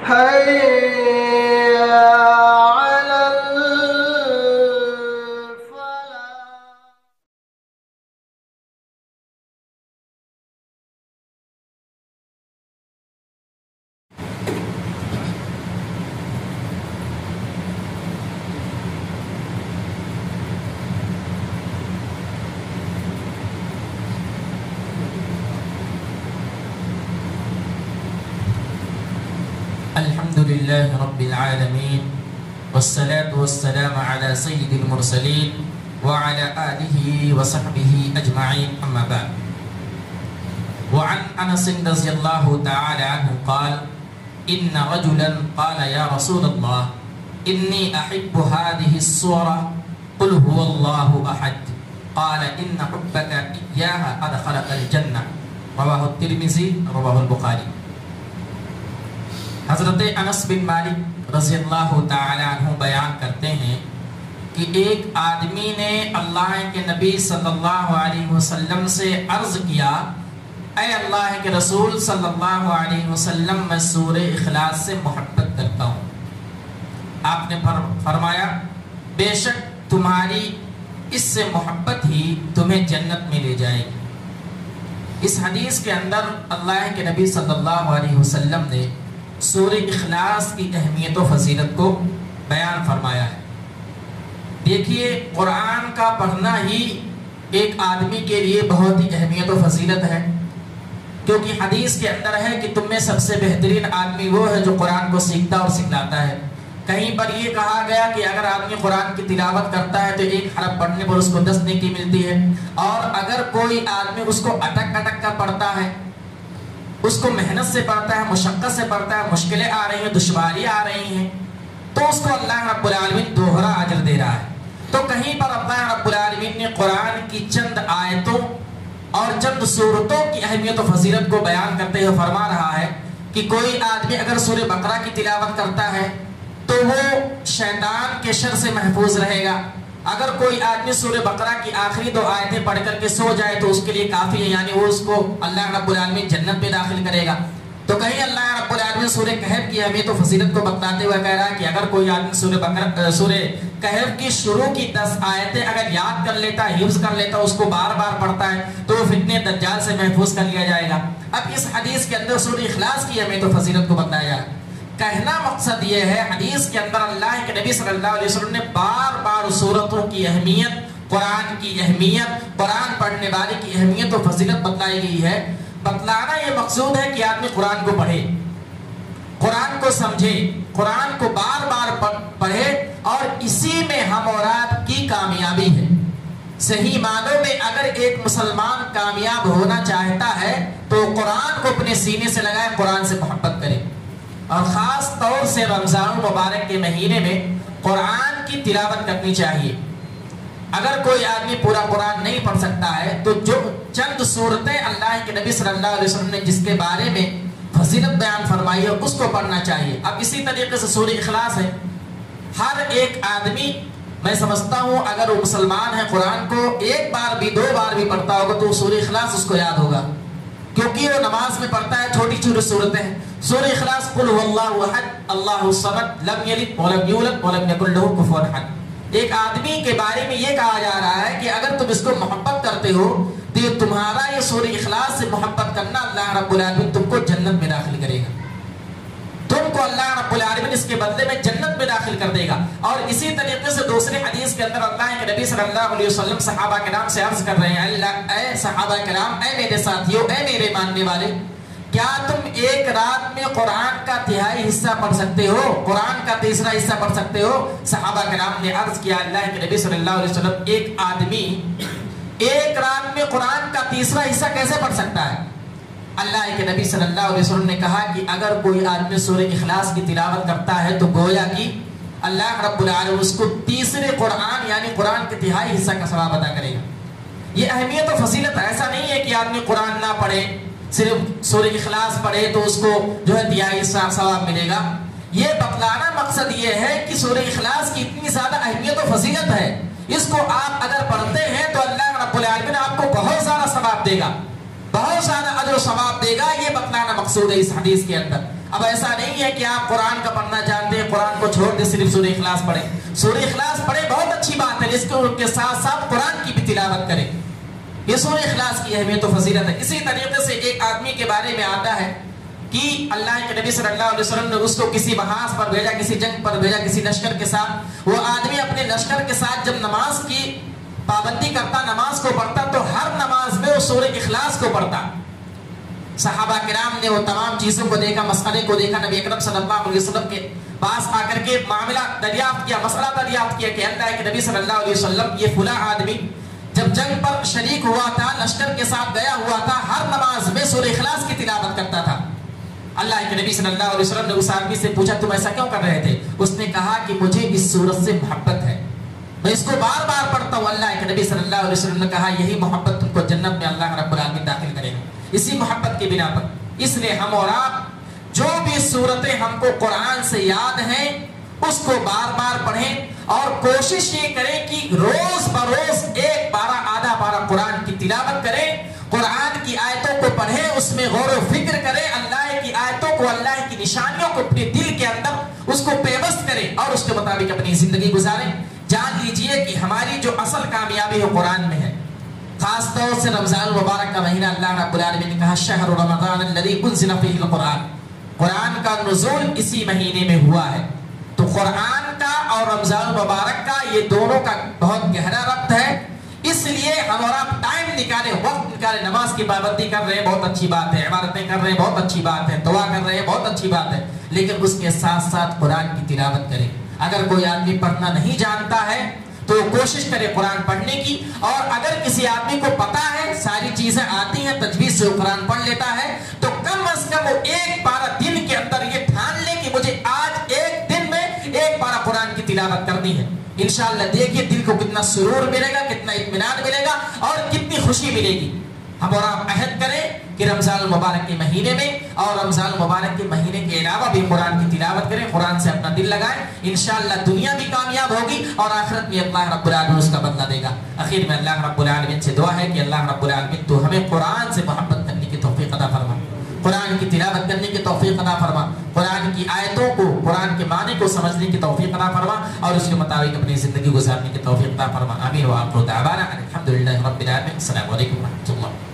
حي على الفلاح. الحمد لله رب العالمين والصلاة والسلام على سيد المرسلين وعلى آله وصحبه أجمعين أما بعد. وعن أنس رضي الله تعالى عنه قال إن رجلا قال يا رسول الله إني أحب هذه السورة قل هو الله أحد قال إن حبك إياها أدخلك الجنة رواه الترمذي رواه البخاري. حضرت انس بن مالک رضی اللہ تعالی عنہ بیان کرتے ہیں کہ ایک آدمی نے اللہ کے نبی صلی اللہ علیہ وسلم سے عرض کیا اے اللہ کے رسول صلی اللہ علیہ وسلم میں سورہ اخلاص سے محبت کرتا ہوں. آپ نے فرمایا بے شک تمہاری اس سے محبت ہی تمہیں جنت میں لے جائے گی. اس حدیث کے اندر اللہ کے نبی صلی اللہ علیہ وسلم نے سورہ اخلاص کی اہمیت و فضیلت کو بیان فرمایا ہے. دیکھیے قرآن کا پڑھنا ہی ایک آدمی کے لیے بہت ہی اہمیت و فضیلت ہے، کیونکہ حدیث کے اندر ہے کہ تم میں سب سے بہترین آدمی وہ ہے جو قرآن کو سیکھتا اور سکھلاتا ہے. کہیں پر یہ کہا گیا کہ اگر آدمی قرآن کی تلاوت کرتا ہے تو ایک حرف پڑھنے پر اس کو 10 نیکی ملتی ہے، اور اگر کوئی آدمی اس کو اٹک اٹک کر پڑھتا ہے، اس کو محنت سے پڑھتا ہے، مشقت سے پڑھتا ہے، مشکلیں آ رہی ہیں، دشواریاں آ رہی ہیں، تو اس کو اللہ رب العالمین دوہرا اجر دے رہا ہے. تو کہیں پر اللہ رب العالمین نے قرآن کی چند آیتوں اور چند سورتوں کی اہمیت و فضیلت کو بیان کرتے ہوئے فرما رہا ہے کہ کوئی آدمی اگر سورہ بقرہ کی تلاوت کرتا ہے تو وہ شیطان کے شر سے محفوظ رہے گا. اگر کوئی آدمی سورہ بقرہ کی آخری 2 آیتیں پڑھ کر کے سو جائے تو اس کے لیے کافی ہے، یعنی وہ اس کو اللہ رب العالمین جنت میں داخل کرے گا. تو کہیں اللہ رب العالمین سورہ کہف کی اہمیت و فضیلت کو بتلاتے ہوئے کہہ رہا ہے کہ اگر کوئی آدمی سورہ کہف کی شروع کی 10 آیتیں اگر یاد کر لیتا ہے، حفظ کر لیتا ہے، اس کو بار بار پڑھتا ہے تو وہ فتنہ دجال سے محفوظ کر لیا جائے گا. اب اس حدیث کے اندر سورہ اخلاص کی اہمیت و فضیلت کو بتلایا جائے. کہنا مقصد یہ ہے حدیث کے اندر اللہ کے نبی صلی اللہ علیہ وسلم نے بار بار سورتوں کی اہمیت، قرآن کی اہمیت، قرآن پڑھنے والے کی اہمیت و فضیلت بتلائی گئی ہے. بتلانا یہ مقصود ہے کہ آدمی قرآن کو پڑھے، قرآن کو سمجھے، قرآن کو بار بار پڑھے، اور اسی میں ہم اور آپ کی کامیابی ہے. صحیح معنوں میں اگر ایک مسلمان کامیاب ہونا چاہتا ہے تو قرآن کو اپنے سینے سے لگائے، قرآن سے محبت کرے، اور خاص طور سے رمضان مبارک کے مہینے میں قرآن کی تلاوت کرنی چاہیے. اگر کوئی آدمی پورا قرآن نہیں پڑھ سکتا ہے تو جو چند صورتیں اللہ کے نبی صلی اللہ علیہ وسلم نے جس کے بارے میں فضیلت بیان فرمائی ہے اس کو پڑھنا چاہیے. اب اسی طریقے سے سورہ اخلاص ہے. ہر ایک آدمی میں سمجھتا ہوں اگر وہ مسلمان ہے قرآن کو 1 بار بھی 2 بار بھی پڑھتا ہوگا تو سورہ اخلاص اس کو یاد ہوگا، کیونکہ وہ نماز میں پڑھتا ہے. چھوٹی چھوٹی صورتیں ہیں. سورہ اخلاص قل هو اللہ احد اللہ الصمد لم یلد ولم یولد ولم یکن له کفوا احد. ایک آدمی کے بارے میں یہ کہا جا رہا ہے کہ اگر تم اس کو محبت کرتے ہو تو یہ تمہارا یہ سورہ اخلاص سے محبت کرنا اللہ رب العالمین تم کو جنت میں داخل کرے گا. تم کو اللہ رب العالمین اس کے بدلے میں جنت میں داخل کر دے گا. اور اسی طریقے سے دوسرے حدیث کے اندر اللہ کے نبی صلی اللہ علیہ وسلم صحابہ کرام سے عرض کر رہے ہیں اے صحابہ کرام، اے میرے ساتھیوں، اے میرے ماننے والے، کیا تم ایک رات میں قرآن کا 1/3 حصہ پڑھ سکتے ہو، قرآن کا 1/3 حصہ پڑھ سکتے ہو؟ صحابہ کرام نے عرض کیا اللہ کے نبی صلی اللہ علیہ وسلم ایک آدمی ایک رات میں قرآن کا 1/3 حصہ کیسے پڑھ سکتا ہے؟ اللہ کے نبی صلی اللہ علیہ وسلم نے کہا کہ اگر کوئی آدمی سورہ اخلاص کی تلاوت کرتا ہے تو گویا کہ اللہ رب العالمین اس کو 3 قرآن یعنی قرآن کے 1/3 حصہ کا ثواب ادا کرے گا. یہ اہمیت و فضیلت ایسا نہیں ہے کہ آدمی قرآن نہ پڑھے، صرف سورہ اخلاص پڑھے تو اس کو جو ہے 1/3 حصہ ثواب ملے گا. یہ بتلانا مقصد یہ ہے کہ سورہ اخلاص کی اتنی زیادہ اہمیت و فضیلت ہے، اس کو آپ اگر پڑھتے ہیں تو اللہ رب العالمین آپ کو بہت زیادہ ثواب دے گا، بہت زیادہ اجر و ثواب دے گا. یہ بتلانا مقصود ہے اس حدیث کے اندر. اب ایسا نہیں ہے کہ آپ قرآن کا پڑھنا جانتے ہیں قرآن کو چھوڑ دے صرف سورہ اخلاص پڑھیں. سورہ اخلاص پڑھیں بہت اچھی بات ہے، اس کے ساتھ ساتھ قرآن کی بھی تلاوت کریں. یہ سورہ اخلاص کی اہمیت و فضیلت ہے. اسی طریقے سے ایک آدمی کے بارے میں آتا ہے کہ اللہ کے نبی صلی اللہ علیہ وسلم نے اس کو کسی محاذ پر بھیجا، کسی جنگ پر بھیجا، کسی لشکر کے ساتھ. وہ آدمی اپنے لشکر کے ساتھ جب نماز کی پابندی کرتا، نماز کو پڑھتا، تو ہر نماز میں وہ سورہ اخلاص کو پڑھتا. صحابہ کرام نے وہ تمام چیزوں کو دیکھا، مسئلے کو دیکھا، نبی اکرم صلی اللہ علیہ وسلم کے پاس آ کر کے معاملہ دریافت کیا، مسئلہ دریافت کیا کہ اللہ کے نبی صلی اللہ علیہ وسلم یہ فلاں آدمی جب جنگ پر شریک ہوا تھا، لشکر کے ساتھ گیا ہوا تھا، ہر نماز میں سورہ اخلاص کی تلاوت کرتا تھا. اللہ کے نبی صلی اللہ علیہ وسلم نے اس آدمی سے پوچھا تم ایسا کیوں کر رہے تھے؟ اس نے کہا کہ مجھے اس سورت سے محبت ہے، میں اس کو بار بار پڑھتا ہوں. اللہ کے نبی صلی اللہ علیہ وسلم نے کہا یہی محبت تم کو جنت میں اللہ رب العالمین داخل کرے گا، اسی محبت کی بنا پر. اس لیے ہم اور آپ جو بھی صورتیں ہم کو قرآن سے یاد ہیں اس کو بار بار پڑھیں اور کوشش یہ کریں کہ روز بروز ایک پارہ آدھا پارہ قرآن کی تلاوت کریں، قرآن کی آیتوں کو پڑھیں، اس میں غور و فکر کریں، اللہ کی آیتوں کو، اللہ کی نشانیوں کو اپنے دل کے اندر اس کو پیوست کریں اور اس کے مطابق اپنی زندگی گزاریں. جان لیجئے کہ ہماری جو اصل کامیابی ہے قرآن میں ہے. خاص طور سے رمضان المبارک کا مہینہ اللہ رب العالمین نے کہا شہر رمضان الذی انزل فیہ القرآن، قرآن کا نزول اسی مہینے میں ہوا ہے. تو قرآن کا اور رمضان المبارک کا یہ دونوں کا بہت گہرا ربط ہے. اس لیے ہم اور آپ ٹائم نکالے، وقت نکالے. نماز کی پابندی کر رہے ہیں بہت اچھی بات ہے، عبادتیں کر رہے ہیں بہت اچھی بات ہے، دعا کر رہے ہیں بہت اچھی بات ہے، لیکن اس کے ساتھ ساتھ قرآن کی تلاوت کریں. اگر کوئی آدمی پڑھنا نہیں جانتا ہے تو کوشش کرے قرآن پڑھنے کی، اور اگر کسی آدمی کو پتا ہے ساری چیزیں آتی ہیں تجوید سے وہ قرآن پڑھ لیتا ہے تو کم از کم وہ ایک پارہ دن کے اندر یہ ٹھان لے کہ مجھے آج ایک دن میں ایک پارہ قرآن کی تلاوت کرنی ہے. انشاءاللہ دیکھیے دل کو کتنا سرور ملے گا، کتنا اطمینان ملے گا اور کتنی خوشی ملے گی. ہم اور آپ عہد کریں کہ رمضان المبارک کے مہینے میں اور رمضان المبارک کے مہینے کے علاوہ بھی قرآن کی تلاوت کریں، قرآن سے اپنا دل لگائیں. انشاءاللہ دنیا بھی کامیاب ہوگی اور آخرت میں اللہ رب العالمین اس کا بدلہ دے گا. اخیر میں اللہ رب العالمین سے دعا ہے کہ اللہ رب العالمین تو ہمیں قرآن سے محبت کرنے کی توفیق عطا فرما، قرآن کی تلاوت کرنے کی توفیق عطا فرما، قرآن کی آیتوں کو، قرآن کے معنی کو سمجھنے کی توفیق عطا فرما اور اس کے مطابق اپنی زندگی گزارنے کی توفیق عطا فرما. آمین. وآخر دعوانا الحمدللہ رب العالمین. السلام علیکم ورحمۃ اللہ.